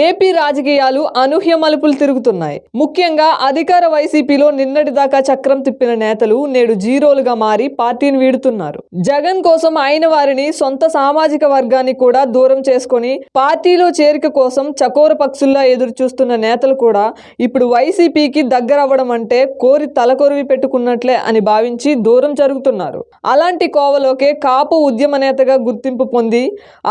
AP రాజకీయాలు అనూహ్య మలుపులు తిరుగుతున్నాయి. ముఖ్యంగా అధికార వైసీపీలో నిన్నటిదాకా చక్రం తిప్పిన నేతలు నేడు జీరోలుగా మారి పార్టీని వీడుతున్నారు. జగన్ కోసం అయిన వారిని సొంత సామాజిక వర్గాన్ని కూడా దూరం చేసుకొని పార్టీలో చేరిక కోసం చకోర పక్షుల్లా ఎదురు చూస్తున్న నేతలు కూడా ఇప్పుడు వైసీపీకి దగ్గరవ్వడం అంటే కోరి తలకొరివి పెట్టుకున్నట్లే అని భావించి దూరం జరుగుతున్నారు. అలాంటి కోవలోకే కాపు ఉద్యమ నేతగా గుర్తింపు పొంది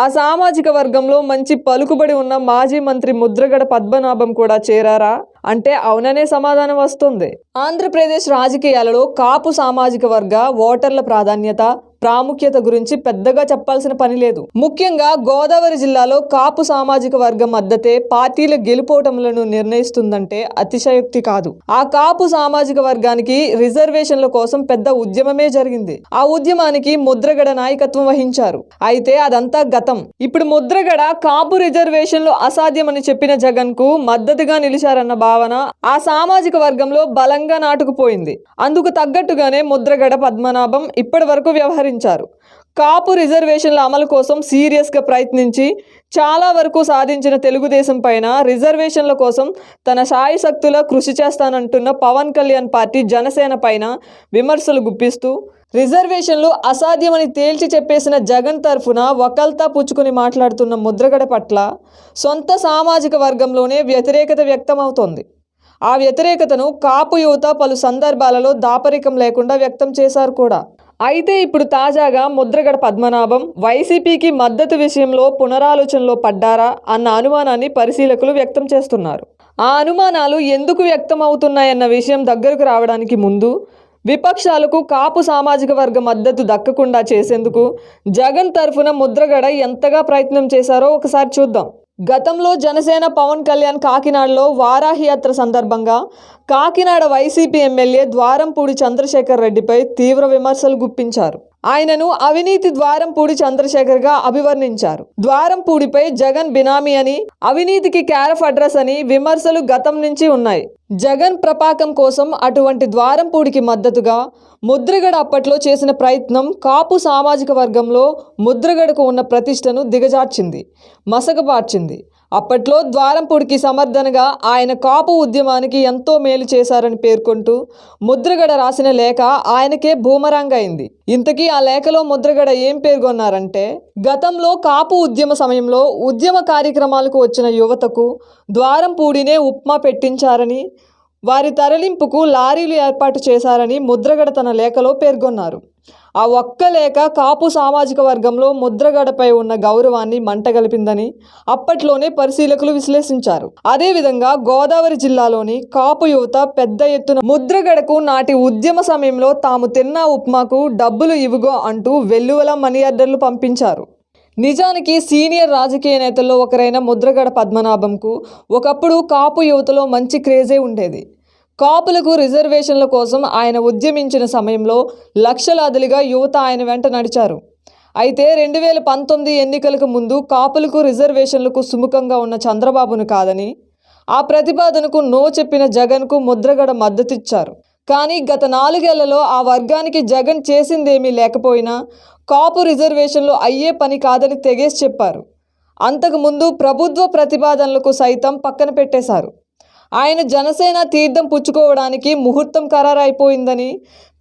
ఆ సామాజిక వర్గంలో మంచి పలుకుబడి ఉన్న మాజీ మంత్రి ముద్రగడ పద్మనాభం కూడా చేరారా అంటే అవుననే సమాధానం వస్తుంది. ఆంధ్రప్రదేశ్ రాజకీయాలలో కాపు సామాజిక వర్గ ఓటర్ల ప్రాముఖ్యత గురించి పెద్దగా చెప్పాల్సిన పని లేదు. ముఖ్యంగా గోదావరి జిల్లాలో కాపు సామాజిక వర్గం మద్దతే పార్టీల గెలుపోటములను నిర్ణయిస్తుందంటే అతిశయోక్తి కాదు. ఆ కాపు సామాజిక వర్గానికి రిజర్వేషన్ల కోసం పెద్ద ఉద్యమమే జరిగింది. ఆ ఉద్యమానికి ముద్రగడ నాయకత్వం వహించారు. అయితే అదంతా గతం. ఇప్పుడు ముద్రగడ కాపు రిజర్వేషన్లు అసాధ్యమని చెప్పిన జగన్ కు మద్దతుగా నిలిచారన్న భావన ఆ సామాజిక వర్గంలో బలంగా నాటుకుపోయింది. అందుకు తగ్గట్టుగానే ముద్రగడ పద్మనాభం ఇప్పటి వరకు వ్యవహరించారు. కాపు రిజర్వేషన్ల అమలు కోసం సీరియస్గా ప్రయత్నించి చాలా వరకు సాధించిన తెలుగుదేశం పైన రిజర్వేషన్ల కోసం తన శాయశక్తులా కృషి చేస్తానంటున్న పవన్ కళ్యాణ్ పార్టీ జనసేన పైన విమర్శలు గుప్పిస్తూ రిజర్వేషన్లు అసాధ్యమని తేల్చి చెప్పేసిన జగన్ తరఫున వకల్తా పుచ్చుకుని మాట్లాడుతున్న ముద్రగడ పట్ల సొంత సామాజిక వర్గంలోనే వ్యతిరేకత వ్యక్తమవుతోంది. ఆ వ్యతిరేకతను కాపు యువత పలు సందర్భాలలో దాపరికం లేకుండా వ్యక్తం చేశారు కూడా. అయితే ఇప్పుడు తాజాగా ముద్రగడ పద్మనాభం వైసీపీకి మద్దతు విషయంలో పునరాలోచనలో పడ్డారా అన్న అనుమానాన్ని పరిశీలకులు వ్యక్తం చేస్తున్నారు. ఆ అనుమానాలు ఎందుకు వ్యక్తం అవుతున్నాయన్న విషయం దగ్గరకు రావడానికి ముందు విపక్షాలకు కాపు సామాజిక వర్గ మద్దతు దక్కకుండా చేసేందుకు జగన్ తరఫున ముద్రగడ ఎంతగా ప్రయత్నం చేశారో ఒకసారి చూద్దాం. గతంలో జనసేన పవన్ కళ్యాణ్ కాకినాడలో వారాహి యాత్ర సందర్భంగా కాకినాడ వైసీపీ ఎమ్మెల్యే ద్వారంపూడి చంద్రశేఖర్ రెడ్డిపై తీవ్ర విమర్శలు గుప్పించారు. ఆయనను అవినీతి ద్వారంపూడి చంద్రశేఖర్గా అభివర్ణించారు. ద్వారంపూడిపై జగన్ బినామీ అని, అవినీతికి క్యారఫ్ అడ్రస్ అని విమర్శలు గతం నుంచి ఉన్నాయి. జగన్ ప్రపాకం కోసం అటువంటి ద్వారంపూడికి మద్దతుగా ముద్రగడ అప్పట్లో చేసిన ప్రయత్నం కాపు సామాజిక వర్గంలో ముద్రగడకు ఉన్న ప్రతిష్టను దిగజార్చింది, మసకబార్చింది. అప్పట్లో ద్వారంపూడికి సమర్థనగా ఆయన కాపు ఉద్యమానికి ఎంతో మేలు చేశారని పేర్కొంటూ ముద్రగడ రాసిన లేఖ ఆయనకే బూమరాంగ్ అయింది. ఇంతకీ ఆ లేఖలో ముద్రగడ ఏం పేర్కొన్నారంటే, గతంలో కాపు ఉద్యమ సమయంలో ఉద్యమ కార్యక్రమాలకు వచ్చిన యువతకు ద్వారంపూడినే ఉప్మా పెట్టించారని, వారి తరలింపుకు లారీలు ఏర్పాటు చేశారని ముద్రగడ తన లేఖలో పేర్కొన్నారు. ఆ ఒక్క లేఖ కాపు సామాజిక వర్గంలో ముద్రగడపై ఉన్న గౌరవాన్ని మంటగలిపిందని అప్పట్లోనే పరిశీలకులు విశ్లేషించారు. అదేవిధంగా గోదావరి జిల్లాలోని కాపు యువత పెద్ద ఎత్తున ముద్రగడకు నాటి ఉద్యమ సమయంలో తాము తిన్న ఉప్మాకు డబ్బులు ఇవ్వుగో అంటూ వెల్లువల మనీ ఆర్డర్లు పంపించారు. నిజానికి సీనియర్ రాజకీయ నేతల్లో ఒకరైన ముద్రగడ పద్మనాభంకు ఒకప్పుడు కాపు యువతలో మంచి క్రేజే ఉండేది. కాపులకు రిజర్వేషన్ల కోసం ఆయన ఉద్యమించిన సమయంలో లక్షలాదిగా యువత ఆయన వెంట నడిచారు. అయితే 2019 ఎన్నికలకు ముందు కాపులకు రిజర్వేషన్లకు సుముఖంగా ఉన్న చంద్రబాబును కాదని, ఆ ప్రతిపాదనకు నో చెప్పిన జగన్కు ముద్రగడ మద్దతిచ్చారు. కానీ గత 4 ఏళ్లలో ఆ వర్గానికి జగన్ చేసిందేమీ లేకపోయినా కాపు రిజర్వేషన్లు అయ్యే పని కాదని తెగేసి చెప్పారు. అంతకుముందు ప్రభుత్వ ప్రతిపాదనలకు సైతం పక్కన పెట్టేశారు. ఆయన జనసేన తీర్థం పుచ్చుకోవడానికి ముహూర్తం ఖరారైపోయిందని,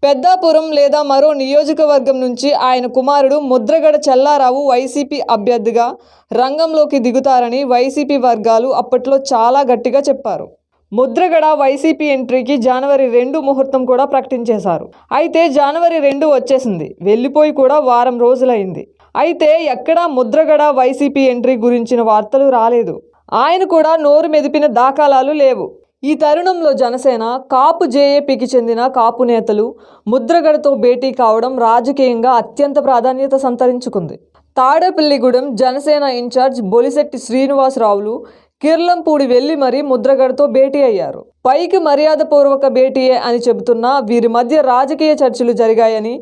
పెద్దాపురం లేదా మరో నియోజకవర్గం నుంచి ఆయన కుమారుడు ముద్రగడ చెల్లారావు వైసీపీ అభ్యర్థిగా రంగంలోకి దిగుతారని వైసీపీ వర్గాలు అప్పట్లో చాలా గట్టిగా చెప్పారు. ముద్రగడ వైసీపీ ఎంట్రీకి జనవరి 2 ముహూర్తం కూడా ప్రకటించేశారు. అయితే జనవరి 2 వచ్చేసింది, వెళ్ళిపోయి కూడా వారం రోజులైంది. అయితే ఎక్కడా ముద్రగడ వైసీపీ ఎంట్రీ గురించిన వార్తలు రాలేదు. ఆయన కూడా నోరు మెదిపిన దాఖలాలు లేవు. ఈ తరుణంలో జనసేన కాపు జేఏపీకి చెందిన కాపు నేతలు ముద్రగడతో భేటీ కావడం రాజకీయంగా అత్యంత ప్రాధాన్యత సంతరించుకుంది. తాడేపల్లిగూడెం జనసేన ఇన్ఛార్జ్ బొలిశెట్టి శ్రీనివాసరావులు కిర్లంపూడి వెళ్లి మరీ ముద్రగడతో భేటీ అయ్యారు. పైకి మర్యాదపూర్వక భేటీయే అని చెబుతున్నా వీరి మధ్య రాజకీయ చర్చలు జరిగాయని,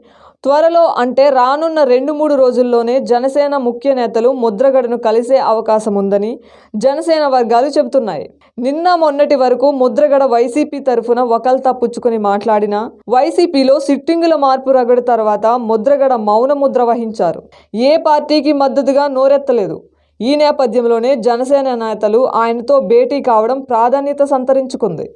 త్వరలో అంటే రానున్న 2-3 రోజుల్లోనే జనసేన ముఖ్య నేతలు ముద్రగడను కలిసే అవకాశం ఉందని జనసేన వర్గాలు చెబుతున్నాయి. నిన్న మొన్నటి వరకు ముద్రగడ వైసీపీ తరఫున వకల్తా పుచ్చుకుని మాట్లాడినా వైసీపీలో సిట్టింగుల మార్పు రగడు తర్వాత ముద్రగడ మౌన ముద్ర వహించారు. ఏ పార్టీకి మద్దతుగా నోరెత్తలేదు. ఈ నేపథ్యంలోనే జనసేన నేతలు ఆయనతో భేటీ కావడం ప్రాధాన్యత సంతరించుకుంది.